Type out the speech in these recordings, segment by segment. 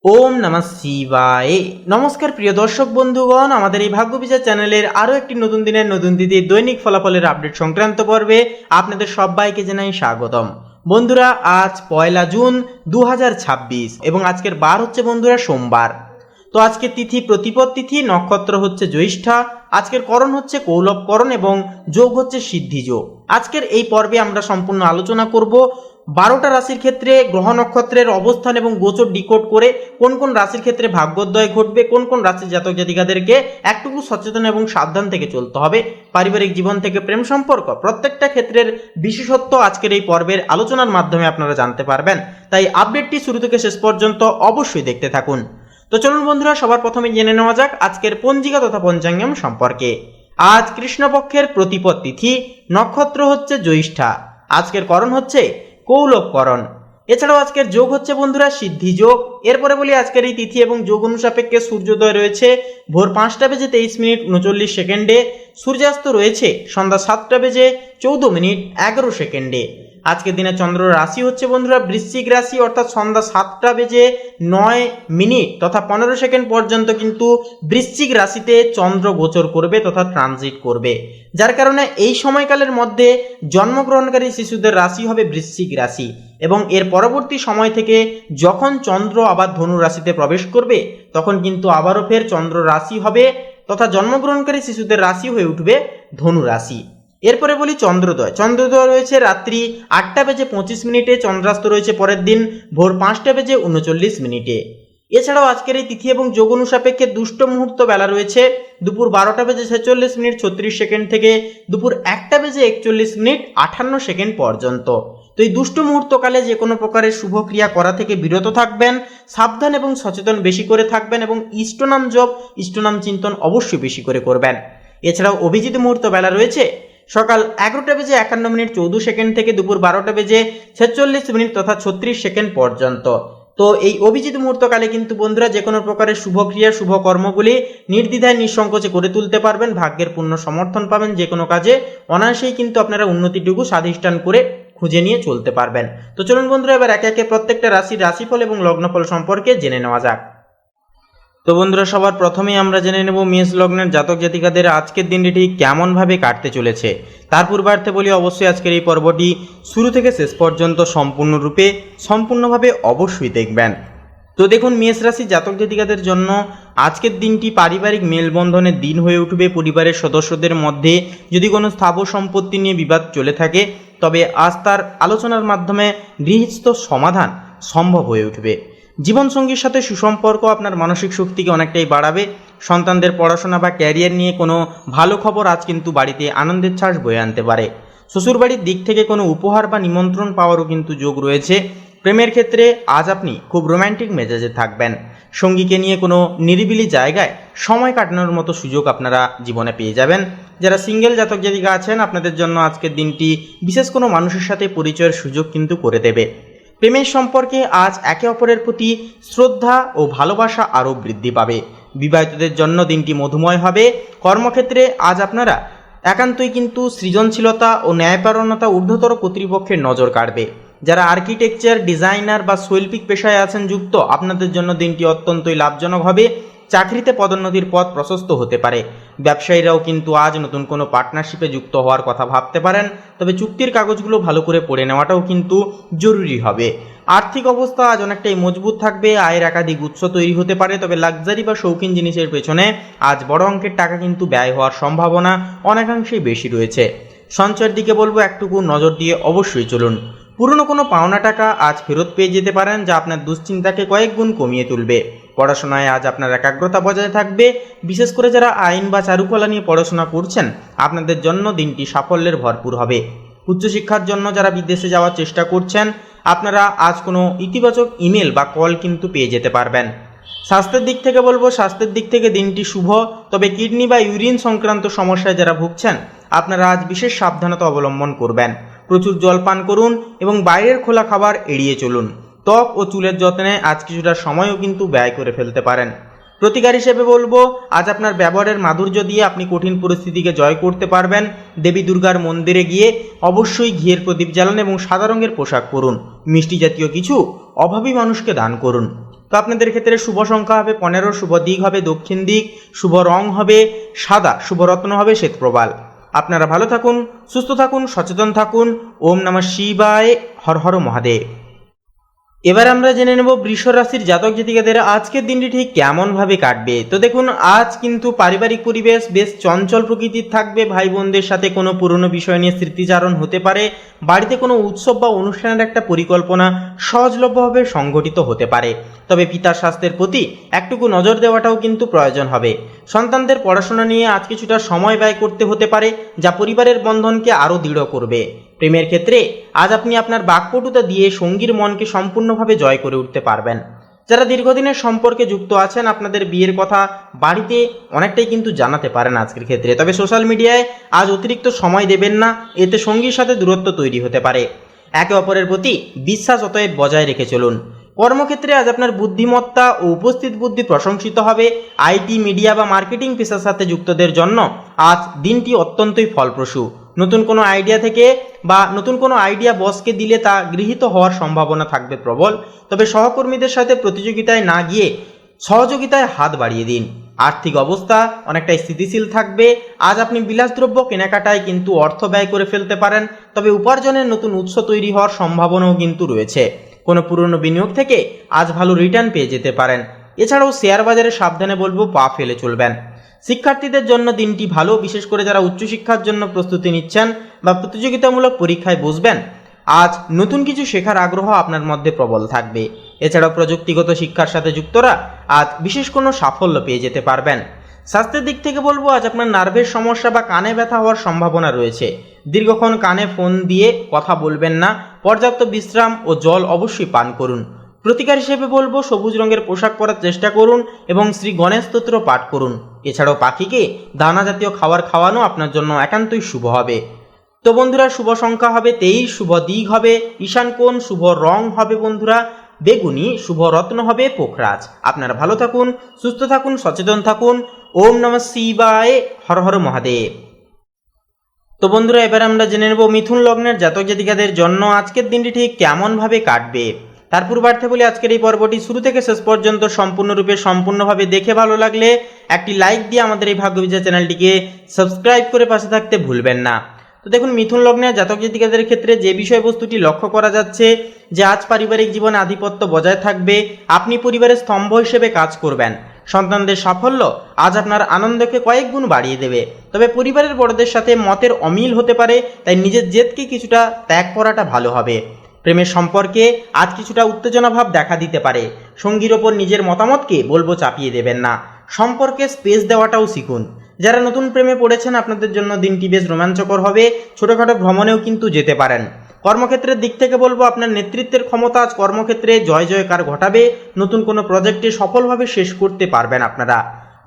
ওম নমঃ শিবায়। নমস্কার প্রিয় দর্শক বন্ধুগণ, আমাদের এই ভাগ্যবিচার চ্যানেলের আরও একটি নতুন দিনের নতুন তিথির দৈনিক ফলাফলের আপডেট সংক্রান্ত পর্বে আপনাদের সবাইকে জানাই স্বাগতম। বন্ধুরা, আজ 1 জুন 2026 এবং আজকের বার হচ্ছে বন্ধুরা সোমবার। তো আজকের তিথি প্রতিপদ তিথি, নক্ষত্র হচ্ছে জ্যৈষ্ঠা, আজকের করণ হচ্ছে কৌলবকরণ এবং যোগ হচ্ছে সিদ্ধি যোগ। আজকের এই পর্বে আমরা সম্পূর্ণ আলোচনা করব 12টা রাশির ক্ষেত্রে গ্রহ নক্ষত্রের অবস্থান এবং গোচর ডিকোড করে কোন কোন রাশির ক্ষেত্রে ভাগ্যোদয় ঘটবে, কোন কোন রাশির জাতক জাতিকাদেরকে একটুকু সচেতন এবং সাবধান থেকে চলতে হবে, পারিবারিক জীবন থেকে প্রেম সম্পর্ক, প্রত্যেকটা ক্ষেত্রের বিশেষত্ব আজকের এই পর্বের আলোচনার মাধ্যমে আপনারা জানতে পারবেন। তাই আপডেটটি শুরু থেকে শেষ পর্যন্ত অবশ্যই দেখতে থাকুন। তো চলুন বন্ধুরা, সবার প্রথমে জেনে নেওয়া যাক আজকের পঞ্জিকা তথা পঞ্চাঙ্গম সম্পর্কে। আজ কৃষ্ণপক্ষের প্রতিপদ তিথি, নক্ষত্র হচ্ছে জ্যৈষ্ঠা, আজকের করণ হচ্ছে কৌলবকরণ। এছাড়াও আজকের যোগ হচ্ছে বন্ধুরা সিদ্ধি যোগ। এরপরে বলি আজকের এই তিথি এবং যোগ অনুসাপেক্ষে সূর্যোদয় রয়েছে ভোর 5:23 সূর্যাস্ত রয়েছে সন্ধ্যা 7:14 আজকের দিনে চন্দ্র রাশি হচ্ছে বন্ধুরা বৃশ্চিক রাশি, অর্থাৎ সন্ধ্যা 7:09 তথা 15 পর্যন্ত কিন্তু বৃশ্চিক রাশিতে চন্দ্র গোচর করবে তথা ট্রানজিট করবে, যার কারণে এই সময়কালের মধ্যে জন্মগ্রহণকারী শিশুদের রাশি হবে বৃশ্চিক রাশি এবং এর পরবর্তী সময় থেকে যখন চন্দ্র আবার ধনু রাশিতে প্রবেশ করবে তখন কিন্তু আবারও ফের চন্দ্র রাশি হবে তথা জন্মগ্রহণকারী শিশুদের রাশি হয়ে উঠবে ধনু রাশি। এরপরে বলি চন্দ্রোদয়। চন্দ্রোদয় রয়েছে রাত্রি 8:25, চন্দ্রাস্ত রয়েছে পরের দিন ভোর 5:39। এছাড়াও আজকের এই তিথি এবং যোগ অনুসাপেক্ষে দুষ্ট মুহূর্ত বেলা রয়েছে দুপুর 12:46 থেকে দুপুর 1:41 পর্যন্ত। তো এই দুষ্ট মুহূর্তকালে যে কোনো প্রকারের শুভ ক্রিয়া করা থেকে বিরত থাকবেন, সাবধান এবং সচেতন বেশি করে থাকবেন এবং ইষ্টনাম জপ, ইষ্টনাম চিন্তন অবশ্যই বেশি করে করবেন। এছাড়াও অভিজিৎ মুহূর্ত বেলা রয়েছে সকাল 11:51 থেকে দুপুর 12:46 তথা 36 পর্যন্ত। তো এই অভিজিৎ মুহূর্তকালে কিন্তু বন্ধুরা যে কোনো প্রকারের শুভ ক্রিয়া শুভ কর্মগুলি নির্দ্বিধায় নিঃসংকোচে করে তুলতে পারবেন, ভাগ্যের পূর্ণ সমর্থন পাবেন, যে কোনো কাজে অনায়াসেই কিন্তু আপনারা উন্নতিটুকু স্বাধিষ্ঠান করে খুঁজে নিয়ে চলতে পারবেন। তো চলুন বন্ধুরা, এবার একে একে প্রত্যেকটা রাশির রাশিফল এবং লগ্নফল সম্পর্কে জেনে নেওয়া যাক। তো বন্ধুরা, সবার প্রথমেই আমরা জেনে নেব মেষ লগ্নের জাতক জাতিকাদের আজকের দিনটি ঠিক কেমনভাবে কাটতে চলেছে। তার পূর্বার্থে বলি অবশ্যই আজকের এই পর্বটি শুরু থেকে শেষ পর্যন্ত সম্পূর্ণভাবে অবশ্যই দেখবেন। তো দেখুন, মেষ রাশির জাতক জাতিকাদের জন্য আজকের দিনটি পারিবারিক মেলবন্ধনের দিন হয়ে উঠবে। পরিবারের সদস্যদের মধ্যে যদি কোনো স্থাবর সম্পত্তি নিয়ে বিবাদ চলে থাকে তবে আজ তার আলোচনার মাধ্যমে গৃহস্থ সমাধান সম্ভব হয়ে উঠবে। জীবনসঙ্গীর সাথে সুসম্পর্ক আপনার মানসিক শক্তিকে অনেকটাই বাড়াবে। সন্তানদের পড়াশোনা বা ক্যারিয়ার নিয়ে কোনো ভালো খবর আজ কিন্তু বাড়িতে আনন্দের ছাঁচ বয়ে আনতে পারে। শ্বশুরবাড়ির দিক থেকে কোনো উপহার বা নিমন্ত্রণ পাওয়ারও কিন্তু যোগ রয়েছে। প্রেমের ক্ষেত্রে আজ আপনি খুব রোম্যান্টিক মেজাজে থাকবেন। সঙ্গীকে নিয়ে কোনো নিরিবিলি জায়গায় সময় কাটানোর মতো সুযোগ আপনারা জীবনে পেয়ে যাবেন। যারা সিঙ্গেল জাতক জাতিকা আছেন আপনাদের জন্য আজকের দিনটি বিশেষ কোনো মানুষের সাথে পরিচয়ের সুযোগ কিন্তু করে দেবে। প্রেমের সম্পর্কে আজ একে অপরের প্রতি শ্রদ্ধা ও ভালোবাসা আরও বৃদ্ধি পাবে। বিবাহিতদের জন্য দিনটি মধুময় হবে। কর্মক্ষেত্রে আজ আপনারা একান্তই কিন্তু সৃজনশীলতা ও ন্যায়পরায়ণতা ঊর্ধ্বতর কর্তৃপক্ষের নজর কাড়বে। যারা আর্কিটেকচার, ডিজাইনার বা শৈল্পিক পেশায় আছেন যুক্ত, আপনাদের জন্য দিনটি অত্যন্তই লাভজনক হবে। চাকরিতে পদোন্নতির পথ প্রশস্ত হতে পারে। ব্যবসায়ীরাও কিন্তু আজ নতুন কোনো পার্টনারশিপে যুক্ত হওয়ার কথা ভাবতে পারেন, তবে চুক্তির কাগজগুলো ভালো করে পড়ে নেওয়াটাও কিন্তু জরুরি হবে। আর্থিক অবস্থা আজ অনেকটাই মজবুত থাকবে। আয়ের একাধিক উৎস তৈরি হতে পারে, তবে লাক্সারি বা শৌখিন জিনিসের পেছনে আজ বড় অঙ্কের টাকা কিন্তু ব্যয় হওয়ার সম্ভাবনা অনেকাংশেই বেশি রয়েছে। সঞ্চয়ের দিকে বলবো একটুকু নজর দিয়ে অবশ্যই চলুন। পুরনো কোনো পাওনা টাকা আজ ফেরত পেয়ে যেতে পারেন, যা আপনার দুশ্চিন্তাকে কয়েক গুণ কমিয়ে তুলবে। পড়াশোনায় আজ আপনার একাগ্রতা বজায় থাকবে। বিশেষ করে যারা আইন বা চারুকলা নিয়ে পড়াশোনা করছেন আপনাদের জন্য দিনটি সাফল্যের ভরপুর হবে। উচ্চশিক্ষার জন্য যারা বিদেশে যাওয়ার চেষ্টা করছেন আপনারা আজ কোনো ইতিবাচক ইমেল বা কল কিন্তু পেয়ে যেতে পারবেন। স্বাস্থ্যের দিক থেকে বলবো, স্বাস্থ্যের দিক থেকে দিনটি শুভ, তবে কিডনি বা ইউরিন সংক্রান্ত সমস্যায় যারা ভুগছেন আপনারা আজ বিশেষ সাবধানতা অবলম্বন করবেন। প্রচুর জল পান করুন এবং বাইরের খোলা খাবার এড়িয়ে চলুন। ত্বক ও চুলের যত্নে আজ কিছুটা সময়ও কিন্তু ব্যয় করে ফেলতে পারেন। প্রতিকার হিসেবে বলবো, আজ আপনার ব্যবহারের মাধুর্য দিয়ে আপনি কঠিন পরিস্থিতিকে জয় করতে পারবেন। দেবী দুর্গার মন্দিরে গিয়ে অবশ্যই ঘিয়ের প্রদীপ জ্বালান এবং সাদা রঙের পোশাক পরুন। মিষ্টি জাতীয় কিছু অভাবী মানুষকে দান করুন। তো আপনাদের ক্ষেত্রে শুভ সংখ্যা হবে 15, শুভ দিক হবে দক্ষিণ দিক, শুভ রং হবে সাদা, শুভ রত্ন হবে শ্বেতপ্রবাল। আপনারা ভালো থাকুন, সুস্থ থাকুন, সচেতন থাকুন। ওম নমঃ শিবায়, হর হর মহাদেব। এবার আমরা জেনে নেব বৃষ রাশির জাতক জাতিকাদের আজকের দিনটি ঠিক কেমন ভাবে কাটবে। তো দেখুন, আজ কিন্তু পারিবারিক পরিবেশ বেশ চঞ্চল প্রকৃতির থাকবে। ভাই বোনদের সাথে কোনো পুরনো বিষয় নিয়ে স্মৃতিচারণ হতে পারে। বাড়িতে কোনো উৎসব বা অনুষ্ঠানের একটা পরিকল্পনা সহজলভ্যভাবে সংগঠিত হতে পারে। তবে পিতার স্বাস্থ্যের প্রতি একটুকু নজর দেওয়াটাও কিন্তু প্রয়োজন হবে। সন্তানদের পড়াশোনা নিয়ে আজ কিছুটা সময় ব্যয় করতে হতে পারে, যা পরিবারের বন্ধনকে আরও দৃঢ় করবে। প্রেমের ক্ষেত্রে আজ আপনি আপনার বাকপটুতা দিয়ে সঙ্গীর মনকে সম্পূর্ণভাবে জয় করে উঠতে পারবেন। যারা দীর্ঘদিনের সম্পর্কে যুক্ত আছেন, আপনাদের বিয়ের কথা বাড়িতে অনেকটাই কিন্তু জানাতে পারেন আজকের ক্ষেত্রে। তবে সোশ্যাল মিডিয়ায় আজ অতিরিক্ত সময় দেবেন না, এতে সঙ্গীর সাথে দূরত্ব তৈরি হতে পারে। একে অপরের প্রতি বিশ্বাস অতএব বজায় রেখে চলুন। কর্মক্ষেত্রে আজ আপনার বুদ্ধিমত্তা ও উপস্থিত বুদ্ধি প্রশংসিত হবে। আইটি, মিডিয়া বা মার্কেটিং পেশার সাথে যুক্তদের জন্য আজ দিনটি অত্যন্তই ফলপ্রসূ। নতুন কোনো আইডিয়া বসকে দিলে তা গৃহীত হওয়ার সম্ভাবনা থাকবে প্রবল। তবে সহকর্মীদের সাথে প্রতিযোগিতায় না গিয়ে সহযোগিতায় হাত বাড়িয়ে দিন। আর্থিক অবস্থা অনেকটাই স্থিতিশীল থাকবে। আজ আপনি বিলাসদ্রব্য কেনাকাটায় কিন্তু অর্থ ব্যয় করে ফেলতে পারেন। তবে উপার্জনের নতুন উৎস তৈরি হওয়ার সম্ভাবনাও কিন্তু রয়েছে। কোনো পুরনো বিনিয়োগ থেকে আজ ভালো রিটার্ন পেয়ে যেতে পারেন। এছাড়াও শেয়ার বাজারে সাবধানে বলবো, পা ফেলে চলবেন। শিক্ষার্থীদের জন্য দিনটি ভালো, বিশেষ করে যারা উচ্চশিক্ষার জন্য প্রস্তুতি নিচ্ছেন বা প্রতিযোগিতামূলক পরীক্ষায় বসবেন। আজ নতুন কিছু শেখার আগ্রহ আপনার মধ্যে প্রবল থাকবে। এছাড়াও প্রযুক্তিগত শিক্ষার সাথে যুক্তরা আজ বিশেষ কোনো সাফল্য পেয়ে যেতে পারবেন। স্বাস্থ্যের দিক থেকে বলবো, আজ আপনার নার্ভের সমস্যা বা কানে ব্যথা হওয়ার সম্ভাবনা রয়েছে। দীর্ঘক্ষণ কানে ফোন দিয়ে কথা বলবেন না। পর্যাপ্ত বিশ্রাম ও জল অবশ্যই পান করুন। প্রতিকার হিসেবে বলবো, সবুজ রঙের পোশাক পরার চেষ্টা করুন এবং শ্রী গণেশ স্তোত্র পাঠ করুন। এছাড়াও পাখিকে দানা জাতীয় খাবার খাওয়ানো আপনার জন্য একান্তই শুভ হবে। তো বন্ধুরা, শুভ সংখ্যা হবে 23, শুভ দিক হবে ঈশান কোণ, শুভ রং হবে বন্ধুরা বেগুনি, শুভ রত্ন হবে পোখরাজ। আপনারা ভালো থাকুন, সুস্থ থাকুন, সচেতন থাকুন। ওম নমঃ শিবায়, হর হর মহাদেব। তো বন্ধুরা, এবার আমরা জেনে নেব মিথুন লগ্নের জাতক জাতিকাদের জন্য আজকের দিনটি ঠিক কেমন ভাবে কাটবে। তার পূর্বার্থে বলি, আজকের এই পর্বটি শুরু থেকে শেষ পর্যন্ত সম্পূর্ণভাবে দেখে ভালো লাগলে একটি লাইক দিয়ে আমাদের এই ভাগ্যবিজয় চ্যানেলটিকে সাবস্ক্রাইব করে পাশে থাকতে ভুলবেন না। তো দেখুন, মিথুন লগ্নের জাতক জাতিকাদের ক্ষেত্রে যে বিষয়বস্তুটি লক্ষ্য করা যাচ্ছে যে আজ পারিবারিক জীবনে আধিপত্য বজায় থাকবে। আপনি পরিবারের স্তম্ভ হিসেবে কাজ করবেন। সন্তানদের সাফল্য আজ আপনার আনন্দকে কয়েক গুণ বাড়িয়ে দেবে। তবে পরিবারের বড়দের সাথে মতের অমিল হতে পারে, তাই নিজের জেদকে কিছুটা ত্যাগ করাটা ভালো হবে। প্রেমের সম্পর্কে আজ কিছুটা উত্তেজনা ভাব দেখা দিতে পারে। সঙ্গীর ওপর নিজের মতামতকে বলবো চাপিয়ে দেবেন না। সম্পর্কে স্পেস দেওয়াটাও শিখুন। যারা নতুন প্রেমে পড়েছেন, আপনাদের জন্য দিনটি বেশ রোমাঞ্চকর হবে। ছোটখাটো ভ্রমণেও কিন্তু যেতে পারেন। কর্মক্ষেত্রের দিক থেকে বলবো, আপনার নেতৃত্বের ক্ষমতা আজ কর্মক্ষেত্রে জয় জয়কার ঘটাবে। নতুন কোনো প্রজেক্টে সফলভাবে শেষ করতে পারবেন আপনারা।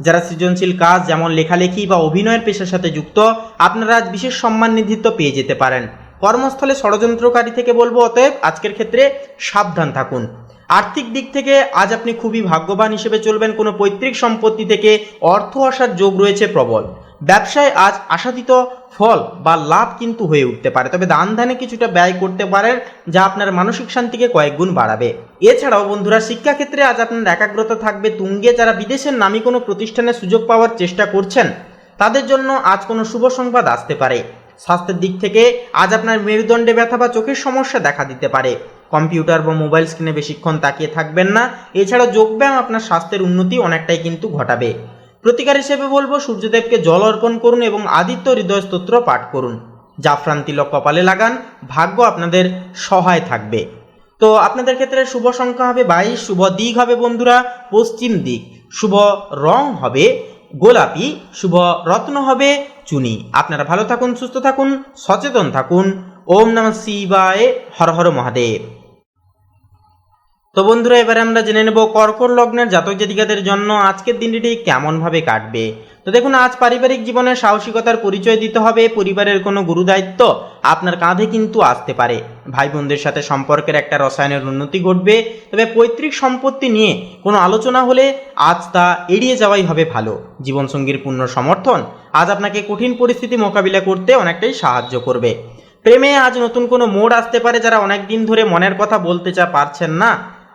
যারা সৃজনশীল কাজ যেমন লেখালেখি বা অভিনয়ের পেশার সাথে যুক্ত, আপনারা আজ বিশেষ সম্মাননিধিত্ব পেয়ে যেতে পারেন। কর্মস্থলে ষড়যন্ত্রকারী থেকে বলবো, অতএব আজকের ক্ষেত্রে সাবধান থাকুন। আর্থিক দিক থেকে আজ আপনি খুবই ভাগ্যবান হিসেবে চলবেন। কোনো পৈতৃক সম্পত্তি থেকে অর্থ আসার যোগ রয়েছে প্রবল। ব্যবসায় আজ আশাতীত ফল বা লাভ কিন্তু হয়ে উঠতে পারে। তবে দান ধ্যানে কিছুটা ব্যয় করতে পারেন, যা আপনার মানসিক শান্তিকে কয়েক গুণ বাড়াবে। এছাড়াও বন্ধুরা, শিক্ষাক্ষেত্রে আজ আপনার একাগ্রতা থাকবে তুঙ্গে। যারা বিদেশের নামী কোনো প্রতিষ্ঠানে সুযোগ পাওয়ার চেষ্টা করছেন, তাদের জন্য আজ কোনো শুভ সংবাদ আসতে পারে। স্বাস্থ্যের দিক থেকে আজ আপনার মেরুদণ্ডে ব্যথা বা চোখের সমস্যা দেখা দিতে পারে। কম্পিউটার বা মোবাইল স্ক্রিনে বেশিক্ষণ তাকিয়ে থাকবেন না। এছাড়াও যোগব্যায়াম আপনার স্বাস্থ্যের উন্নতি অনেকটাই কিন্তু ঘটাবে। প্রতিকার হিসেবে বলবো, সূর্যদেবকে জল অর্পণ করুন এবং আদিত্য হৃদয় স্তোত্র পাঠ করুন। জাফরান তিলক কপালে লাগান, ভাগ্য আপনাদের সহায় থাকবে। তো আপনাদের ক্ষেত্রে শুভ সংখ্যা হবে 22, শুভ দিক হবে বন্ধুরা পশ্চিম দিক, শুভ রং হবে গোলাপি, শুভ রত্ন হবে চুনি। আপনারা ভালো থাকুন, সুস্থ থাকুন, সচেতন থাকুন। ওম নমঃ শিবায়, হর হর মহাদেব। তো বন্ধুরা, এবারে আমরা জেনে নেব কর্কট লগ্নের জাতক জাতিকাদের জন্য আজকের দিনটি কেমন ভাবে কাটবে। তো দেখুন, আজ পারিবারিক জীবনে সাহসিকতার পরিচয় দিতে হবে। পরিবারের কোনো গুরুদায়িত্ব আপনার কাঁধে কিন্তু আসতে পারে। ভাই বোনদের সাথে সম্পর্কের একটা রসায়নের উন্নতি ঘটবে। তবে পৈতৃক সম্পত্তি নিয়ে কোনো আলোচনা হলে আজ তা এড়িয়ে যাওয়াই হবে ভালো। জীবনসঙ্গীর পূর্ণ সমর্থন আজ আপনাকে কঠিন পরিস্থিতি মোকাবিলা করতে অনেকটাই সাহায্য করবে। প্রেমে আজ নতুন কোনো মোড় আসতে পারে। যারা অনেকদিন ধরে মনের কথা বলতে পারছেন না,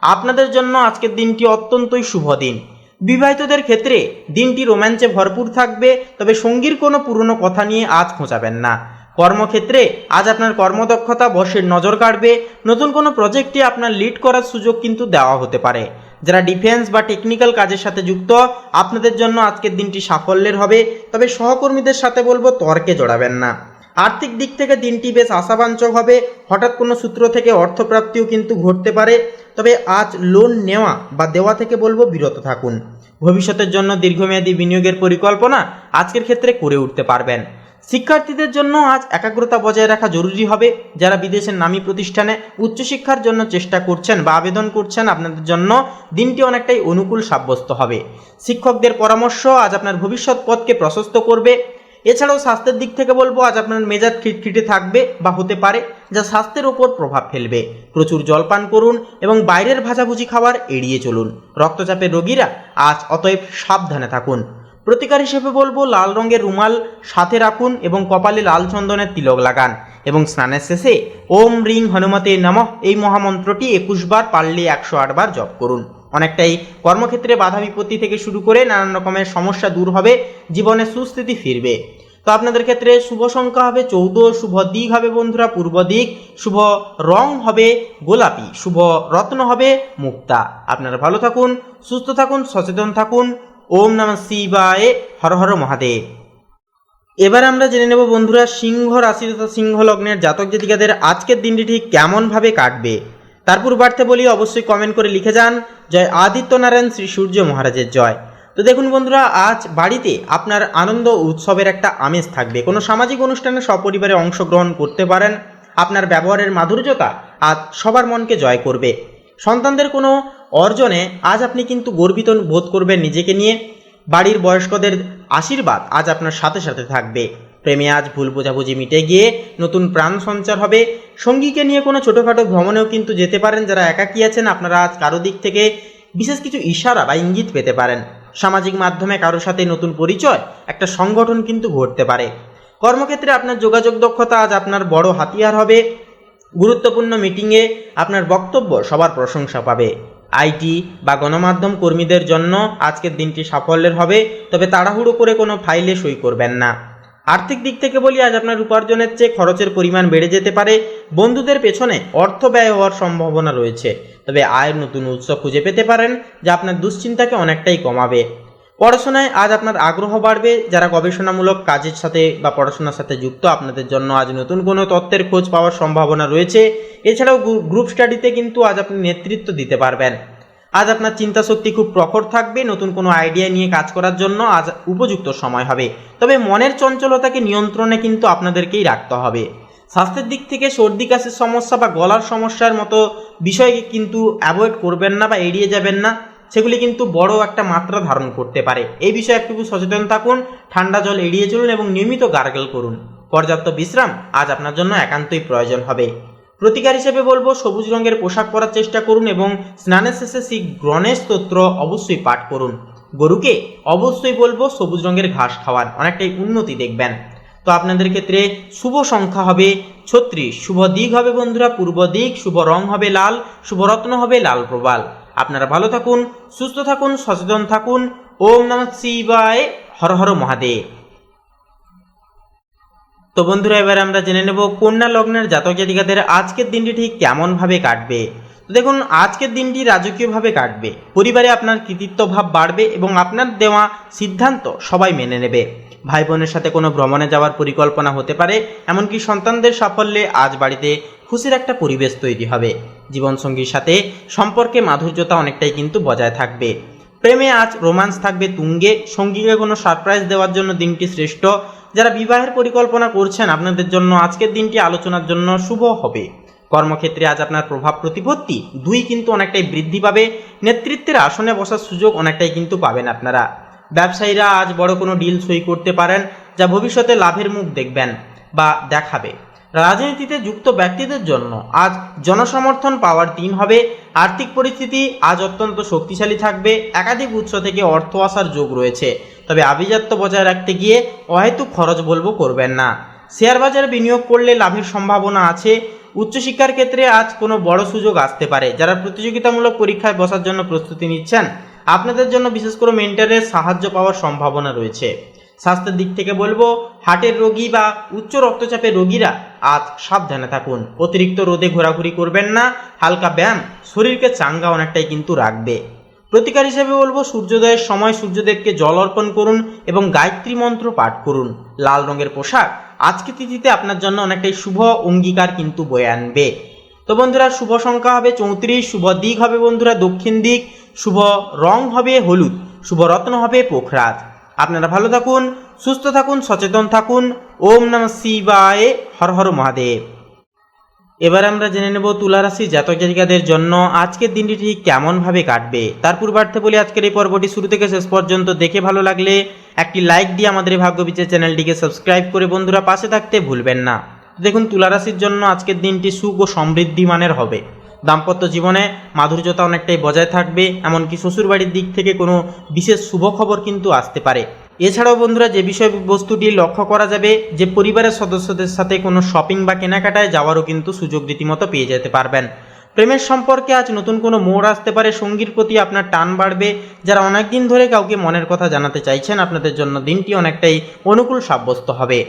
আপনাদের জন্য আজকের দিনটি অত্যন্তই শুভ দিন। বিবাহিতদের ক্ষেত্রে দিনটি রোম্যাঞ্চে ভরপুর থাকবে, তবে সঙ্গীর কোনো পুরনো কথা নিয়ে আজ খোঁচাবেন না। কর্মক্ষেত্রে আজ আপনার কর্মদক্ষতা বসের নজর কাড়বে। নতুন কোনো প্রজেক্টে আপনার লিড করার সুযোগ কিন্তু দেওয়া হতে পারে। যারা ডিফেন্স বা টেকনিক্যাল কাজের সাথে যুক্ত, আপনাদের জন্য আজকের দিনটি সাফল্যের হবে, তবে সহকর্মীদের সাথে বলবো তর্কে জড়াবেন না। আর্থিক দিক থেকে দিনটি বেশ আশাবাঞ্চক হবে। হঠাৎ কোনো সূত্র থেকে অর্থপ্রাপ্তিও কিন্তু ঘটতে পারে, তবে আজ লোন নেওয়া বা দেওয়া থেকে বলবো বিরত থাকুন। ভবিষ্যতের জন্য দীর্ঘমেয়াদী বিনিয়োগের পরিকল্পনা আজকের ক্ষেত্রে করে উঠতে পারবেন। শিক্ষার্থীদের জন্য আজ একাগ্রতা বজায় রাখা জরুরি হবে। যারা বিদেশের নামী প্রতিষ্ঠানে উচ্চশিক্ষার জন্য চেষ্টা করছেন বা আবেদন করছেন, আপনাদের জন্য দিনটি অনেকটাই অনুকূল সাব্যস্ত হবে। শিক্ষকদের পরামর্শ আজ আপনার ভবিষ্যৎ পথকে প্রশস্ত করবে। এছাড়াও স্বাস্থ্যের দিক থেকে বলবো আজ আপনার মেজাজ খিটখিটে থাকবে বা হতে পারে, যা স্বাস্থ্যের ওপর প্রভাব ফেলবে। প্রচুর জল পান করুন এবং বাইরের ভাজাভুজি খাবার এড়িয়ে চলুন। রক্তচাপের রোগীরা আজ অতএব সাবধানে থাকুন। প্রতিকার হিসেবে বলবো লাল রঙের রুমাল সাথে রাখুন এবং কপালে লাল চন্দনের তিলক লাগান এবং স্নানের শেষে ওম রিং হনুমতে নমঃ এই মহামন্ত্রটি 21 বার, পারলে 108 বার জপ করুন। অনেকটাই কর্মক্ষেত্রে বাধা বিপত্তি থেকে শুরু করে নানান রকমের সমস্যা দূর হবে, জীবনে সুস্থিতি ফিরবে। তো আপনাদের ক্ষেত্রে শুভ সংখ্যা হবে 14, শুভ দিক হবে বন্ধুরা পূর্ব দিক, শুভ রং হবে গোলাপি, শুভ রত্ন হবে মুক্তা। আপনারা ভালো থাকুন, সুস্থ থাকুন, সচেতন থাকুন। ওম নমঃ শিবায়, হর হর মহাদেব। এবার আমরা জেনে নেব বন্ধুরা সিংহ রাশি তথা সিংহ লগ্নের জাতক জাতিকাদের আজকের দিনটি ঠিক কেমনভাবে কাটবে। তার পূর্বার্থে বলি অবশ্যই কমেন্ট করে লিখে যান জয় আদিত্যনারায়ণ শ্রী সূর্য মহারাজের জয়। তো দেখুন বন্ধুরা, আজ বাড়িতে আপনার আনন্দ উৎসবের একটা আমেজ থাকবে। কোনো সামাজিক অনুষ্ঠানে সপরিবারে অংশগ্রহণ করতে পারেন। আপনার ব্যবহারের মাধুর্যতা আজ সবার মনকে জয় করবে। সন্তানদের কোনো অর্জনে আজ আপনি কিন্তু গর্বিত বোধ করবেন নিজেকে নিয়ে। বাড়ির বয়স্কদের আশীর্বাদ আজ আপনার সাথে সাথে থাকবে। প্রেমে আজ ভুল বোঝাবুঝি মিটে গিয়ে নতুন প্রাণ সঞ্চার হবে। সঙ্গীকে নিয়ে কোনো ছোটোখাটো ভ্রমণেও কিন্তু যেতে পারেন। যারা একাকী আছেন, আপনারা আজ কারো দিক থেকে বিশেষ কিছু ইশারা বা ইঙ্গিত পেতে পারেন। সামাজিক মাধ্যমে কারোর সাথে নতুন পরিচয়, একটা সংগঠন কিন্তু ঘটতে পারে। কর্মক্ষেত্রে আপনার যোগাযোগ দক্ষতা আজ আপনার বড় হাতিয়ার হবে। গুরুত্বপূর্ণ মিটিংয়ে আপনার বক্তব্য সবার প্রশংসা পাবে। আইটি বা গণমাধ্যম কর্মীদের জন্য আজকের দিনটি সাফল্যের হবে, তবে তাড়াহুড়ো করে কোনো ফাইলে সই করবেন না। আর্থিক দিক থেকে বলি আজ আপনার উপার্জনের চেয়ে খরচের পরিমাণ বেড়ে যেতে পারে। বন্ধুদের পেছনে অর্থ ব্যয় হওয়ার সম্ভাবনা রয়েছে, তবে আয়ের নতুন উৎস খুঁজে পেতে পারেন, যা আপনার দুশ্চিন্তাকে অনেকটাই কমাবে। পড়াশোনায় আজ আপনার আগ্রহ বাড়বে। যারা গবেষণামূলক কাজের সাথে বা পড়াশোনার সাথে যুক্ত, আপনাদের জন্য আজ নতুন কোনো তথ্যের খোঁজ পাওয়ার সম্ভাবনা রয়েছে। এছাড়াও গ্রুপ স্টাডিতে কিন্তু আজ আপনি নেতৃত্ব দিতে পারবেন। আজ আপনার চিন্তা শক্তি খুব প্রখর থাকবে। নতুন কোনো আইডিয়া নিয়ে কাজ করার জন্য আজ উপযুক্ত সময় হবে, তবে মনের চঞ্চলতাকে নিয়ন্ত্রণে কিন্তু আপনাদেরকেই রাখতে হবে। স্বাস্থ্যের দিক থেকে সর্দি কাশির সমস্যা বা গলার সমস্যার মতো বিষয়কে কিন্তু অ্যাভয়েড করবেন না বা এড়িয়ে যাবেন না। সেগুলি কিন্তু বড় একটা মাত্রা ধারণ করতে পারে। এই বিষয়ে একটু সচেতন থাকুন। ঠান্ডা জল এড়িয়ে চলুন এবং নিয়মিত গার্গল করুন। পর্যাপ্ত বিশ্রাম আজ আপনার জন্য একান্তই প্রয়োজন হবে। প্রতিকার হিসেবে বলবো সবুজ রঙের পোশাক পরার চেষ্টা করুন এবং স্নানের শেষে শ্রী গণেশ স্তোত্র অবশ্যই পাঠ করুন। গরুকে অবশ্যই বলবো সবুজ রঙের ঘাস খাওয়ান, অনেকটাই উন্নতি দেখবেন। তো আপনাদের ক্ষেত্রে শুভ সংখ্যা হবে 36, শুভ দিক হবে বন্ধুরা পূর্ব দিক, শুভ রং হবে লাল, শুভ রত্ন হবে লাল প্রবাল। আপনারা ভালো থাকুন, সুস্থ থাকুন, সচেতন থাকুন। ওম নমঃ শিবায়, হর হর মহাদেব। তো বন্ধুরা, এবার আমরা জেনে নেব কন্যা লগ্নের জাতক জাতিকাদের আজকের দিনটি ঠিক কেমনভাবে কাটবে। তো দেখুন, আজকের দিনটি রাজকীয়ভাবে কাটবে। পরিবারে আপনার কৃতিত্ব ভাব বাড়বে এবং আপনার দেওয়া সিদ্ধান্ত সবাই মেনে নেবে। ভাই বোনের সাথে কোনো ভ্রমণে যাওয়ার পরিকল্পনা হতে পারে। এমনকি সন্তানদের সাফল্যে আজ বাড়িতে খুশির একটা পরিবেশ তৈরি হবে। জীবনসঙ্গীর সাথে সম্পর্কে মাধুর্যতা অনেকটাই কিন্তু বজায় থাকবে। প্রেমে আজ রোমান্স থাকবে তুঙ্গে। সঙ্গীকে কোনো সারপ্রাইজ দেওয়ার জন্য দিনটি শ্রেষ্ঠ। যারা বিবাহের পরিকল্পনা করছেন, আপনাদের জন্য আজকের দিনটি আলোচনার জন্য শুভ হবে। কর্মক্ষেত্রে আজ আপনার প্রভাব প্রতিপত্তি দুই কিন্তু অনেকটাই বৃদ্ধি পাবে। নেতৃত্বের আসনে বসার সুযোগ অনেকটাই কিন্তু পাবেন আপনারা। ব্যবসায়ীরা আজ বড় কোনো ডিল সই করতে পারেন, যা ভবিষ্যতে লাভের মুখ দেখবেন বা দেখাবে। রাজনীতিতে যুক্ত ব্যক্তিদের জন্য আজ জনসমর্থন পাওয়ার দিন হবে। আর্থিক পরিস্থিতি আজ অত্যন্ত শক্তিশালী থাকবে। একাধিক উৎস থেকে অর্থ আসার যোগ রয়েছে, তবে আভিজাত্য বজায় রাখতে গিয়ে অহেতুক খরচ বলবো করবেন না। শেয়ার বাজারে বিনিয়োগ করলে লাভের সম্ভাবনা আছে। উচ্চশিক্ষার ক্ষেত্রে আজ কোনো বড় সুযোগ আসতে পারে। যারা প্রতিযোগিতামূলক পরীক্ষায় বসার জন্য প্রস্তুতি নিচ্ছেন, আপনাদের জন্য বিশেষ করে মেন্টরের সাহায্য পাওয়ার সম্ভাবনা রয়েছে। স্বাস্থ্যের দিক থেকে বলবো, হার্টের রোগী বা উচ্চ রক্তচাপের রোগীরা আজ সাবধানে থাকুন। অতিরিক্ত রোদে ঘোরাঘুরি করবেন না। হালকা ব্যায়াম শরীরকে চাঙ্গা অনেকটাই কিন্তু রাখবে। প্রতিকার হিসেবে বলবো, সূর্যোদয়ের সময় সূর্যদেবকে জল অর্পণ করুন এবং গায়ত্রী মন্ত্র পাঠ করুন। লাল রঙের পোশাক আজকে তিথিতে আপনার জন্য অনেকটাই শুভ অঙ্গীকার কিন্তু বয়ে আনবে। তো বন্ধুরা, শুভ সংখ্যা হবে 34, শুভ দিক হবে বন্ধুরা দক্ষিণ দিক, শুভ রং হবে হলুদ, শুভ রত্ন হবে পোখরাজ। আপনারা ভালো থাকুন, সুস্থ থাকুন, সচেতন থাকুন। ওম নমঃ শিবায়, হর হর মহাদেব। এবার আমরা জেনে নেব তুলা রাশি জাতক জাতিকাদের জন্য আজকের দিনটি ঠিক কেমনভাবে কাটবে। তার পূর্বার্থে বলি, আজকের এই পর্বটি শুরু থেকে শেষ পর্যন্ত দেখে ভালো লাগলে একটি লাইক দিয়ে আমাদের এই ভাগ্যবিচার চ্যানেলটিকে সাবস্ক্রাইব করে বন্ধুরা পাশে থাকতে ভুলবেন না। দেখুন, তুলা রাশির জন্য আজকের দিনটি সুখ ও সমৃদ্ধি মানের হবে। দাম্পত্য জীবনে মাধুর্যতা অনেকটাই বজায় থাকবে। এমনকি শ্বশুরবাড়ির দিক থেকে কোনো বিশেষ শুভ খবর কিন্তু আসতে পারে। এছাড়াও বন্ধুরা, যে বিষয়বস্তুটি লক্ষ্য করা যাবে, যে পরিবারের সদস্যদের সাথে কোনো শপিং বা কেনাকাটায় যাওয়ারও কিন্তু সুযোগ রীতিমতো পেয়ে যেতে পারবেন। প্রেমের সম্পর্কে আজ নতুন কোনো মোড় আসতে পারে। সঙ্গীর প্রতি আপনার টান বাড়বে। যারা অনেকদিন ধরে কাউকে মনের কথা জানাতে চাইছেন, আপনাদের জন্য দিনটি অনেকটাই অনুকূল সাব্যস্ত হবে।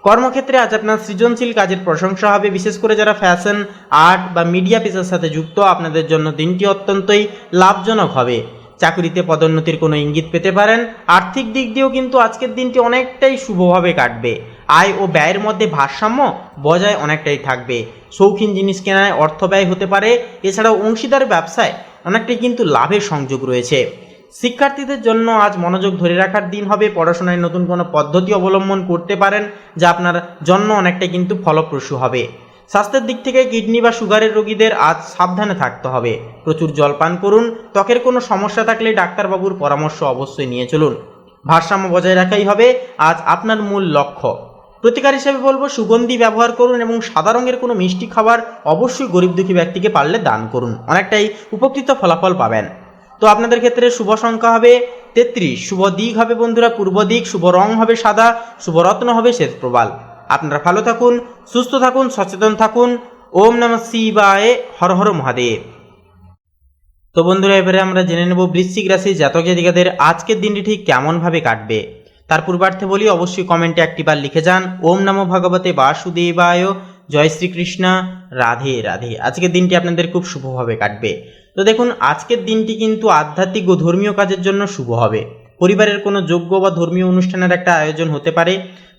কর্মক্ষেত্রে আজ আপনার সৃজনশীল কাজের প্রশংসা হবে। বিশেষ করে যারা ফ্যাশন, আর্ট বা মিডিয়া পেশার সাথে যুক্ত, আপনাদের জন্য দিনটি অত্যন্তই লাভজনক হবে। চাকরিতে পদোন্নতির কোনো ইঙ্গিত পেতে পারেন। আর্থিক দিক দিয়েও কিন্তু আজকের দিনটি অনেকটাই শুভভাবে কাটবে। আয় ও ব্যয়ের মধ্যে ভারসাম্য বজায় অনেকটাই থাকবে। শৌখিন জিনিস কেনায় অর্থ ব্যয় হতে পারে। এছাড়াও অংশীদার ব্যবসায় অনেকটাই কিন্তু লাভের সংযোগ রয়েছে। শিক্ষার্থীদের জন্য আজ মনোযোগ ধরে রাখার দিন হবে। পড়াশোনায় নতুন কোনো পদ্ধতি অবলম্বন করতে পারেন, যা আপনার জন্য অনেকটাই কিন্তু ফলপ্রসূ হবে। স্বাস্থ্যের দিক থেকে কিডনি বা সুগারের রোগীদের আজ সাবধানে থাকতে হবে। প্রচুর জল পান করুন। ত্বকের কোনো সমস্যা থাকলে ডাক্তারবাবুর পরামর্শ অবশ্যই নিয়ে চলুন। ভারসাম্য বজায় রাখাই হবে আজ আপনার মূল লক্ষ্য। প্রতিকার হিসেবে বলবো, সুগন্ধি ব্যবহার করুন এবং সাদা রঙের কোনো মিষ্টি খাবার অবশ্যই গরিব দুঃখী ব্যক্তিকে পারলে দান করুন। অনেকটাই উপকৃত ফলাফল পাবেন। তো আপনাদের ক্ষেত্রে শুভ সংখ্যা হবে 33, শুভ দিক হবে বন্ধুরা পূর্ব দিক, শুভ রং হবে সাদা, শুভ রত্ন হবে শ্বেত প্রবাল। আপনারা ভালো থাকুন, সুস্থ থাকুন, সচেতন থাকুন। ওম নমঃ শিবায়, হর হর মহাদেব। তো বন্ধুরা, এবারে আমরা জেনে নেব বৃশ্চিক রাশি জাতক জাতিকাদের আজকের দিনটি ঠিক কেমনভাবে কাটবে। তার পূর্বার্থে বলি, অবশ্যই কমেন্টে একটিবার লিখে যান ওম নমো ভগবতে বাসুদেবায়, জয় শ্রীকৃষ্ণ, রাধে রাধে। আজকের দিনটি আপনাদের খুব শুভভাবে কাটবে। তো দেখুন, আজকের দিনটি কিন্তু আধ্যাত্মিক ও ধর্মীয় কাজের জন্য শুভ হবে। পরিবারের কোনো যজ্ঞ বা ধর্মীয় অনুষ্ঠানের একটা আয়োজন হতে পারে।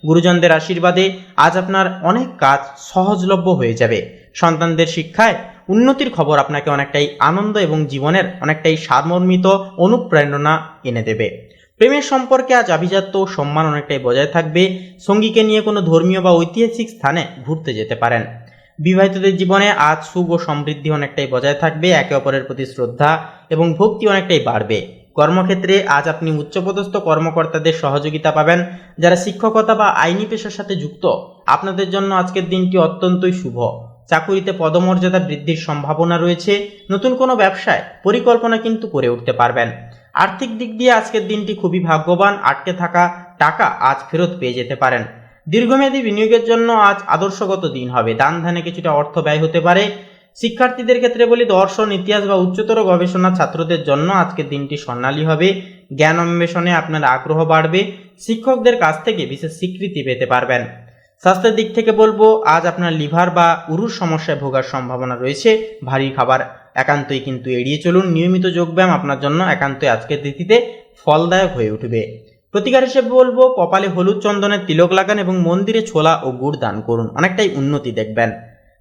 গুরুজনদের আশীর্বাদে আজ আপনার অনেক কাজ সহজলভ্য হয়ে যাবে। সন্তানদের শিক্ষায় উন্নতির খবর আপনাকে অনেকটাই আনন্দ এবং জীবনের অনেকটাই সারমর্মিত অনুপ্রেরণা এনে দেবে। প্রেমের সম্পর্কে আজ আভিজাত্য ও সম্মান অনেকটাই বজায় থাকবে। সঙ্গীকে নিয়ে কোনো ধর্মীয় বা ঐতিহাসিক স্থানে ঘুরতে যেতে পারেন। বিবাহিতদের জীবনে আজ সুখ ও সমৃদ্ধি অনেকটাই বজায় থাকবে। একে অপরের প্রতি শ্রদ্ধা এবং ভক্তি অনেকটাই বাড়বে। কর্মক্ষেত্রে আজ আপনি উচ্চপদস্থ কর্মকর্তাদের সহযোগিতা পাবেন। যারা শিক্ষকতা বা আইনি পেশার সাথে যুক্ত, আপনাদের জন্য আজকের দিনটি অত্যন্তই শুভ। চাকুরিতে পদমর্যাদা বৃদ্ধির সম্ভাবনা রয়েছে। নতুন কোনো ব্যবসায় পরিকল্পনা কিন্তু করে উঠতে পারবেন। আর্থিক দিক দিয়ে আজকের দিনটি খুবই ভাগ্যবান। আটকে থাকা টাকা আজ ফেরত পেয়ে যেতে পারেন। দীর্ঘমেয়াদী বিনিয়োগের জন্য আজ আদর্শগত দিন হবে। দান ধ্যানে কিছুটা অর্থ ব্যয় হতে পারে। শিক্ষার্থীদের ক্ষেত্রে বলি, দর্শন, ইতিহাস বা উচ্চতর গবেষণা ছাত্রদের জন্য আজকের দিনটি স্বর্ণালী হবে। জ্ঞান অন্বেষণে আপনার আগ্রহ বাড়বে। শিক্ষকদের কাছ থেকে বিশেষ স্বীকৃতি পেতে পারবেন। স্বাস্থ্যের দিক থেকে বলবো, আজ আপনার লিভার বা উরুর সমস্যায় ভোগার সম্ভাবনা রয়েছে। ভারী খাবার একান্তই কিন্তু এড়িয়ে চলুন। নিয়মিত যোগব্যায়াম আপনার জন্য একান্তই আজকের তিথিতে ফলদায়ক হয়ে উঠবে। প্রতিকার হিসেবে বলবো, কপালে হলুদ চন্দনের তিলক লাগান এবং মন্দিরে ছোলা ও গুড় দান করুন। অনেকটাই উন্নতি দেখবেন।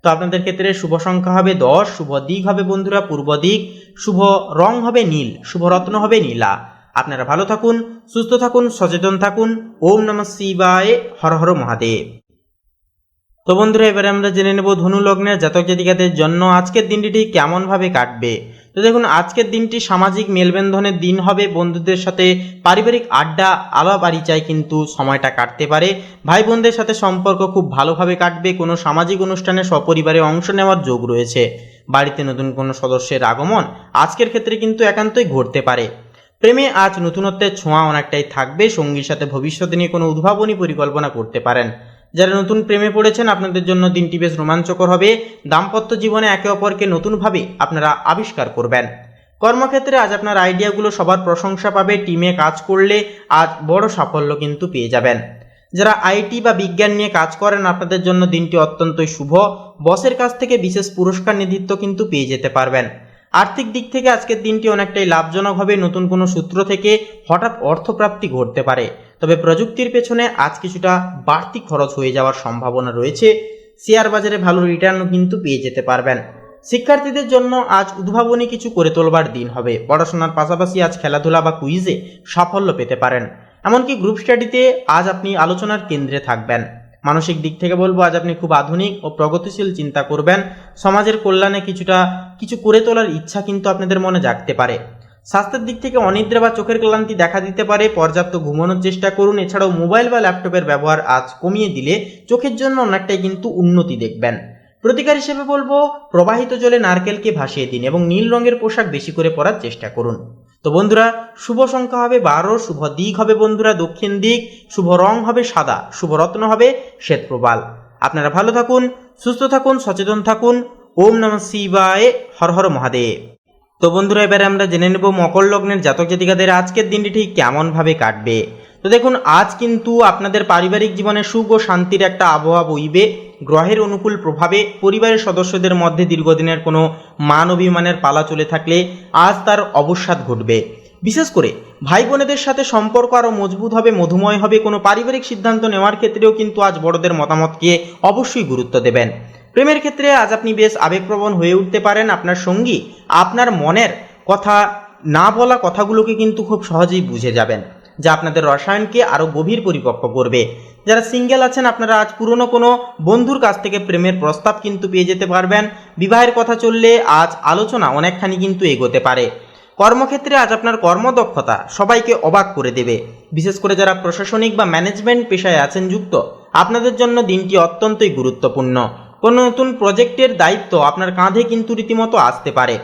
তো আপনাদের ক্ষেত্রে শুভ সংখ্যা হবে 10, শুভ দিক হবে বন্ধুরা পূর্ব দিক, শুভ রং হবে নীল, শুভ রত্ন হবে নীলা। আপনারা ভালো থাকুন, সুস্থ থাকুন, সচেতন থাকুন। ওম নমঃ শিবায়, হর হর মহাদেব। তো বন্ধুরা, এবারে আমরা জেনে নেব ধনু লগ্নের জাতক জাতিকাদের জন্য আজকের দিনটি ঠিক কেমনভাবে কাটবে। তো দেখুন, আজকের দিনটি সামাজিক মেলবন্ধনের দিন হবে। বন্ধুদের সাথে পারিবারিক আড্ডা, আলাপ আরিচায় কিন্তু সময়টা কাটতে পারে। ভাই বোনদের সাথে সম্পর্ক খুব ভালোভাবে কাটবে। কোনো সামাজিক অনুষ্ঠানে সপরিবারে অংশ নেওয়ার যোগ রয়েছে। বাড়িতে নতুন কোনো সদস্যের আগমন আজকের ক্ষেত্রে কিন্তু একান্তই ঘটতে পারে। প্রেমে আজ নতুনত্বের ছোঁয়া অনেকটাই থাকবে। সঙ্গীর সাথে ভবিষ্যৎ নিয়ে কোনো উদ্ভাবনী পরিকল্পনা করতে পারেন। যারা নতুন প্রেমে পড়েছেন আপনাদের জন্য দিনটি বেশ রোমাঞ্চকর হবে। দাম্পত্য জীবনে একে অপরকে নতুনভাবে আপনারা আবিষ্কার করবেন। কর্মক্ষেত্রে আজ আপনার আইডিয়াগুলো সবার প্রশংসা পাবে। টিমে কাজ করলে আজ বড় সাফল্য কিন্তু পেয়ে যাবেন। যারা আইটি বা বিজ্ঞান নিয়ে কাজ করেন আপনাদের জন্য দিনটি অত্যন্তই শুভ। বসের কাছ থেকে বিশেষ পুরস্কার নিধিত্ব কিন্তু পেয়ে যেতে পারবেন। আর্থিক দিক থেকে আজকের দিনটি অনেকটাই লাভজনক হবে। নতুন কোনো সূত্র থেকে হঠাৎ অর্থপ্রাপ্তি ঘটতে পারে, তবে প্রযুক্তির পেছনে আজ কিছুটা বাড়তি খরচ হয়ে যাওয়ার সম্ভাবনা রয়েছে। শেয়ার বাজারে ভালো রিটার্নও কিন্তু পেয়ে যেতে পারবেন। শিক্ষার্থীদের জন্য আজ উদ্ভাবনী কিছু করে তোলবার দিন হবে। পড়াশোনার পাশাপাশি আজ খেলাধুলা বা কুইজে সাফল্য পেতে পারেন। এমনকি গ্রুপ স্টাডিতে আজ আপনি আলোচনার কেন্দ্রে থাকবেন। মানসিক দিক থেকে বলবো আজ আপনি খুব আধুনিক ও প্রগতিশীল চিন্তা করবেন। সমাজের কল্যাণে কিছু করে তোলার ইচ্ছা কিন্তু আপনাদের মনে জাগতে পারে। স্বাস্থ্যের দিক থেকে অনিদ্রা বা চোখের ক্লান্তি দেখা দিতে পারে। পর্যাপ্ত ঘুমানোর চেষ্টা করুন। এছাড়াও মোবাইল বা ল্যাপটপের ব্যবহার আজ কমিয়ে দিলে চোখের জন্য অনেকটাই কিন্তু উন্নতি দেখবেন। প্রতিকার হিসেবে বলবো প্রবাহিত জলে নারকেলকে ভাসিয়ে দিন এবং নীল রঙের পোশাক বেশি করে পরার চেষ্টা করুন। তো বন্ধুরা, শুভ সংখ্যা হবে 12, শুভ দিক হবে বন্ধুরা দক্ষিণ দিক, শুভ রং হবে সাদা, শুভ রত্ন হবে শ্বেত প্রবাল। আপনারা ভালো থাকুন, সুস্থ থাকুন, সচেতন থাকুন। ওম নমঃ শিবায়, হর হর মহাদেব। তো বন্ধুরা, এবারে আমরা জেনে নেব মকর লগ্নের জাতক জাতিকাদের আজকের দিনটি ঠিক কেমন ভাবে কাটবে। তো দেখুন, আজ কিন্তু আপনাদের পারিবারিক জীবনে সুখ ও শান্তির একটা আবহাওয়া বইবে। গ্রহের অনুকূল প্রভাবে পরিবারের সদস্যদের মধ্যে দীর্ঘদিনের কোনো মান অভিমানের পালা চলে থাকলে আজ তার অবসাদ ঘটবে। বিশেষ করে ভাই বোনেদের সাথে সম্পর্ক আরও মজবুত হবে, মধুময় হবে। কোনো পারিবারিক সিদ্ধান্ত নেওয়ার ক্ষেত্রেও কিন্তু আজ বড়দের মতামতকে অবশ্যই গুরুত্ব দেবেন। প্রেমের ক্ষেত্রে আজ আপনি বেশ আবেগপ্রবণ হয়ে উঠতে পারেন। আপনার সঙ্গী আপনার মনের কথা না বলা কথাগুলোকে কিন্তু খুব সহজেই বুঝে যাবেন, যা আপনাদের রসায়নকে আরও গভীর পরিপক্ক করবে। যারা সিঙ্গেল আছেন আপনারা আজ পুরনো কোনো বন্ধুর কাছ থেকে প্রেমের প্রস্তাব কিন্তু পেয়ে যেতে পারবেন। বিবাহের কথা চললে আজ আলোচনা অনেকখানি কিন্তু এগোতে পারে। কর্মক্ষেত্রে আজ আপনার কর্মদক্ষতা সবাইকে অবাক করে দেবে। বিশেষ করে যারা প্রশাসনিক বা ম্যানেজমেন্ট পেশায় আছেন যুক্ত, আপনাদের জন্য দিনটি অত্যন্তই গুরুত্বপূর্ণ। কোনো নতুন প্রজেক্টের দায়িত্ব আপনার কাঁধে কিন্তু রীতিমতো আসতে পারে।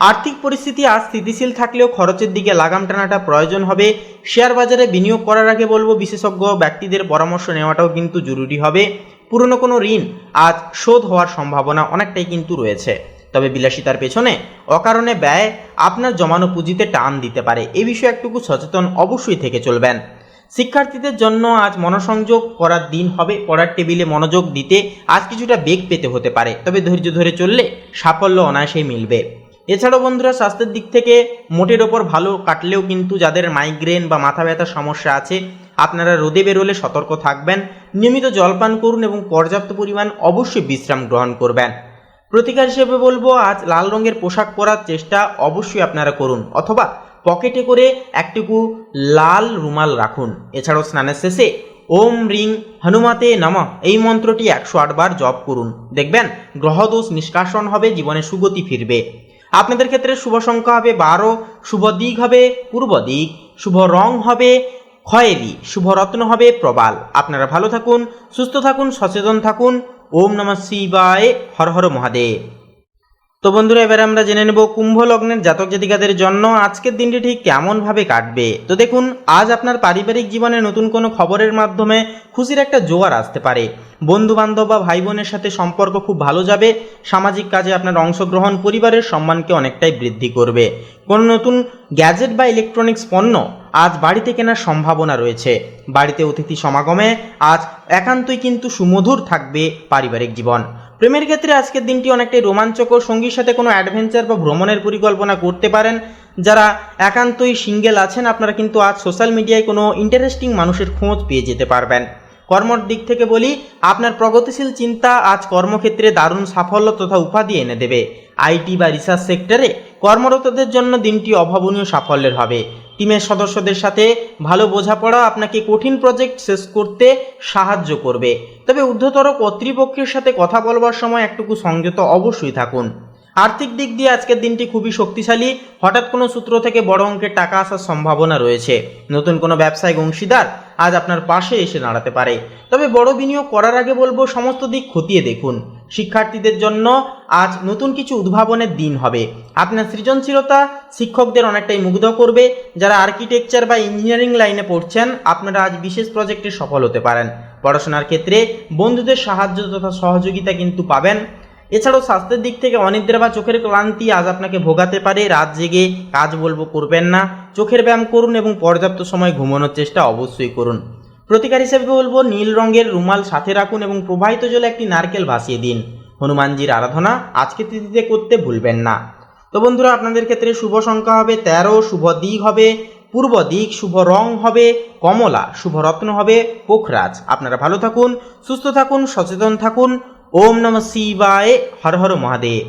আর্থিক পরিস্থিতি আজ স্থিতিশীল থাকলেও খরচের দিকে লাগাম টানাটা প্রয়োজন হবে। শেয়ার বাজারে বিনিয়োগ করার আগে বলবো বিশেষজ্ঞ ব্যক্তিদের পরামর্শ নেওয়াটাও কিন্তু জরুরি হবে। পুরনো কোনো ঋণ আজ শোধ হওয়ার সম্ভাবনা অনেকটাই কিন্তু রয়েছে, তবে বিলাসিতার পেছনে অকারণে ব্যয় আপনার জমানো পুঁজিতে টান দিতে পারে। এ বিষয়ে একটুকু সচেতন অবশ্যই থেকে চলবেন। শিক্ষার্থীদের জন্য আজ মনোসংযোগ করার দিন হবে। পড়ার টেবিলে মনোযোগ দিতে আজ কিছুটা বেগ পেতে হতে পারে, তবে ধৈর্য ধরে চললে সাফল্য অনায়াসেই মিলবে। এছাড়াও বন্ধুরা, স্বাস্থ্যের দিক থেকে মোটের ওপর ভালো কাটলেও কিন্তু যাদের মাইগ্রেন বা মাথা ব্যথার সমস্যা আছে আপনারা রোদে বেরোলে সতর্ক থাকবেন। নিয়মিত জলপান করুন এবং পর্যাপ্ত পরিমাণ অবশ্যই বিশ্রাম গ্রহণ করবেন। প্রতিকার হিসেবে বলবো আজ লাল রঙের পোশাক পরার চেষ্টা অবশ্যই আপনারা করুন, অথবা পকেটে করে একটুকু লাল রুমাল রাখুন। এছাড়াও স্নানের শেষে ওম রিং হনুমাতে নমঃ এই মন্ত্রটি 108 বার জপ করুন। দেখবেন গ্রহদোষ নিষ্কাশন হবে, জীবনে সুগতি ফিরবে। আপনাদের ক্ষেত্রে শুভ সংখ্যা হবে 12, শুভ দিক হবে পূর্ব দিক, শুভ রং হবে খয়েরি, শুভ রত্ন হবে প্রবাল। আপনারা ভালো থাকুন, সুস্থ থাকুন, সচেতন থাকুন। ওম নমঃ শিবায়, হর হর মহাদেব। তো বন্ধুরা, এবারে আমরা জেনে নেব কুম্ভ লগ্নের জাতক জাতিকাদের জন্য আজকের দিনটি ঠিক কেমন ভাবে কাটবে। তো দেখুন, আজ আপনার পারিবারিক জীবনে নতুন কোনো খবরের মাধ্যমে খুশির একটা জোয়ার আসতে পারে। বন্ধু বান্ধব বা ভাই বোনের সাথে সম্পর্ক খুব ভালো যাবে। সামাজিক কাজে আপনার অংশগ্রহণ পরিবারের সম্মানকে অনেকটাই বৃদ্ধি করবে। কোনো নতুন গ্যাজেট বা ইলেকট্রনিক্স পণ্য আজ বাড়িতে কেনার সম্ভাবনা রয়েছে। বাড়িতে অতিথি সমাগমে আজ একান্তই কিন্তু সুমধুর থাকবে পারিবারিক জীবন। প্রেমের ক্ষেত্রে আজকের দিনটি অনেকটাই রোমাঞ্চকর। সঙ্গীর সাথে কোনো অ্যাডভেঞ্চার বা ভ্রমণের পরিকল্পনা করতে পারেন। যারা একান্তই সিঙ্গেল আছেন আপনারা কিন্তু আজ সোশ্যাল মিডিয়ায় কোনো ইন্টারেস্টিং মানুষের খোঁজ পেয়ে যেতে পারবেন। কর্মর দিক থেকে বলি, আপনার প্রগতিশীল চিন্তা আজ কর্মক্ষেত্রে দারুণ সাফল্য তথা উপাধি এনে দেবে। আইটি বা রিসার্চ সেক্টরে কর্মরতদের জন্য দিনটি অভাবনীয় সাফল্যের হবে। টিমের সদস্যদের সাথে ভালো বোঝাপড়া আপনাকে কঠিন প্রজেক্ট শেষ করতে সাহায্য করবে। তবে ঊর্ধ্বতর কর্তৃপক্ষের সাথে কথা বলবার সময় একটুকু সংযত অবশ্যই থাকুন। আর্থিক দিক দিয়ে আজকের দিনটি খুবই শক্তিশালী। হঠাৎ কোনো সূত্র থেকে বড় অঙ্কের টাকা আসার সম্ভাবনা রয়েছে। নতুন কোনো ব্যবসায়িক অংশীদার আজ আপনার পাশে এসে দাঁড়াতে পারে। তবে বড় বিনিয়োগ করার আগে বলবো সমস্ত দিক খতিয়ে দেখুন। শিক্ষার্থীদের জন্য আজ নতুন কিছু উদ্ভাবনের দিন হবে। আপনার সৃজনশীলতা শিক্ষকদের অনেকটাই মুগ্ধ করবে। যারা আর্কিটেকচার বা ইঞ্জিনিয়ারিং লাইনে পড়ছেন আপনারা আজ বিশেষ প্রজেক্টে সফল হতে পারেন। পড়াশোনার ক্ষেত্রে বন্ধুদের সাহায্য তথা সহযোগিতা কিন্তু পাবেন। এছাড়াও স্বাস্থ্যের দিক থেকে অনিদ্রা বা চোখের ক্লান্তি আজ আপনাকে ভোগাতে পারে। রাত জেগে কাজ করবেন না, চোখের ব্যায়াম করুন এবং পর্যাপ্ত সময় ঘুমানোর চেষ্টা অবশ্যই করুন। প্রতিকার হিসেবে বলবো নীল রঙের রুমাল সাথে রাখুন এবং প্রবাহিত জলে একটি নারকেল ভাসিয়ে দিন। হনুমানজির আরাধনা আজকে তিথিতে করতে ভুলবেন না। তো বন্ধুরা, আপনাদের ক্ষেত্রে শুভ সংখ্যা হবে 13, শুভ দিক হবে পূর্ব দিক, শুভ রং হবে কমলা, শুভ রত্ন হবে পোখরাজ। আপনারা ভালো থাকুন, সুস্থ থাকুন, সচেতন থাকুন। ওম নমঃ শিবায়, হর হর মহাদেব।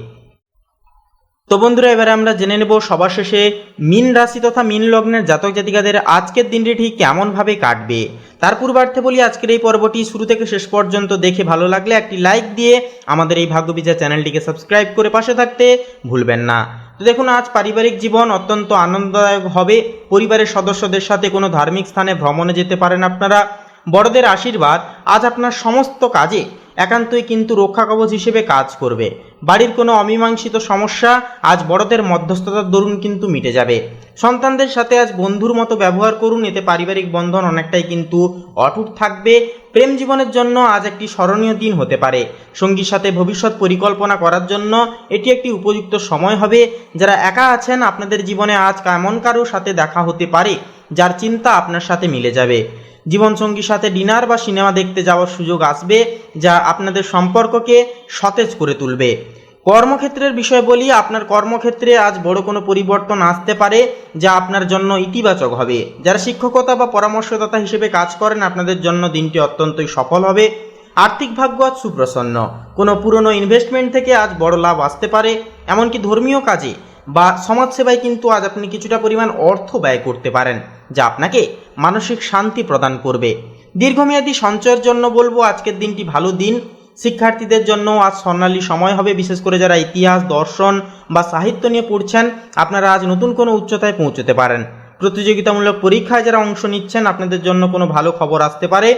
তো বন্ধুরা, এবারে আমরা জেনে নেব সবার শেষে মীন রাশি তথা মীন লগ্নের জাতক জাতিকাদের আজকের দিনটি ঠিক কেমনভাবে কাটবে। তার পূর্বার্থে বলি, আজকের এই পর্বটি শুরু থেকে শেষ পর্যন্ত দেখে ভালো লাগলে একটি লাইক দিয়ে আমাদের এই ভাগ্যবিচার চ্যানেলটিকে সাবস্ক্রাইব করে পাশে থাকতে ভুলবেন না। তো দেখুন, আজ পারিবারিক জীবন অত্যন্ত আনন্দদায়ক হবে। পরিবারের সদস্যদের সাথে কোনো ধার্মিক স্থানে ভ্রমণে যেতে পারেন আপনারা। বড়দের আশীর্বাদ আজ আপনার সমস্ত কাজে একান্তই কিন্তু রক্ষা কবচ হিসেবে কাজ করবে। বাড়ির কোনো অমীমাংসিত সমস্যা আজ বড়দের মধ্যস্থতার দরুন কিন্তু মিটে যাবে। সন্তানদের সাথে আজ বন্ধুর মতো ব্যবহার করুন, এতে পারিবারিক বন্ধন অনেকটাই কিন্তু অটুট থাকবে। প্রেম জীবনের জন্য আজ একটি স্মরণীয় দিন হতে পারে। সঙ্গীর সাথে ভবিষ্যৎ পরিকল্পনা করার জন্য এটি একটি উপযুক্ত সময় হবে। যারা একা আছেন, আপনাদের জীবনে আজ এমন কারোর সাথে দেখা হতে পারে যার চিন্তা আপনার সাথে মিলে যাবে। জীবনসঙ্গীর সাথে ডিনার বা সিনেমা দেখতে যাওয়ার সুযোগ আসবে, যা আপনাদের সম্পর্ককে সতেজ করে তুলবে। কর্মক্ষেত্রের বিষয় বলি, আপনার কর্মক্ষেত্রে আজ বড় কোনো পরিবর্তন আসতে পারে যা আপনার জন্য ইতিবাচক হবে। যারা শিক্ষকতা বা পরামর্শদাতা হিসেবে কাজ করেন, আপনাদের জন্য দিনটি অত্যন্তই সফল হবে। আর্থিক ভাগ্য আজ সুপ্রসন্ন। কোনো পুরনো ইনভেস্টমেন্ট থেকে আজ বড় লাভ আসতে পারে। এমনকি ধর্মীয় কাজে বা সমাজসেবায় কিন্তু আজ আপনি কিছুটা পরিমাণ অর্থ ব্যয় করতে পারেন, যা আপনাকে মানসিক শান্তি প্রদান করবে। দীর্ঘমেয়াদী সঞ্চয়ের জন্য বলবো, আজকের দিনটি ভালো দিন। শিক্ষার্থীদের জন্য আজ স্বর্ণালী সময় হবে। বিশেষ করে যারা ইতিহাস, দর্শন বা সাহিত্য নিয়ে পড়ছেন, আপনারা আজ নতুন কোনো উচ্চতায় পৌঁছতে পারেন। প্রতিযোগিতামূলক পরীক্ষায় যারা অংশ নিচ্ছেন, আপনাদের জন্য কোনো ভালো খবর আসতে পারে।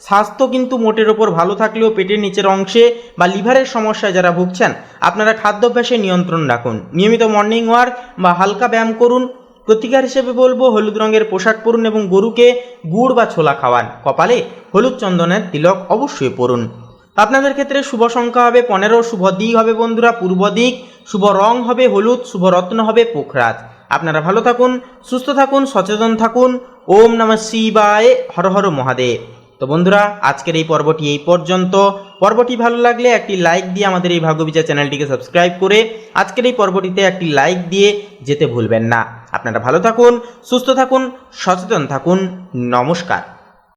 স্বাস্থ্য কিন্তু মোটের ওপর ভালো থাকলেও পেটের নিচের অংশে বা লিভারের সমস্যায় যারা ভুগছেন, আপনারা খাদ্যাভ্যাসে নিয়ন্ত্রণ রাখুন। নিয়মিত মর্নিং ওয়াক বা হালকা ব্যায়াম করুন। প্রতিকার হিসেবে বলবো, হলুদ রঙের পোশাক পরুন এবং গরুকে গুড় বা ছোলা খাওয়ান। কপালে হলুদ চন্দনের তিলক অবশ্যই পরুন। আপনাদের ক্ষেত্রে শুভ সংখ্যা হবে 15, শুভ দিক হবে বন্ধুরা পূর্ব দিক, শুভ রং হবে হলুদ, শুভ রত্ন হবে পোখরাজ। আপনারা ভালো থাকুন, সুস্থ থাকুন, সচেতন থাকুন। ওম নমঃ শিবায়, হর হর মহাদেব। তো বন্ধুরা, আজকের এই পর্বটি এই পর্যন্ত। পর্বটি ভালো লাগলে একটি লাইক দিয়ে আমাদের এই ভাগ্যবিচার চ্যানেলটিকে সাবস্ক্রাইব করে আজকের এই পর্বটিতে একটি লাইক দিয়ে যেতে ভুলবেন না। আপনারা ভালো থাকুন, সুস্থ থাকুন, সচেতন থাকুন। নমস্কার।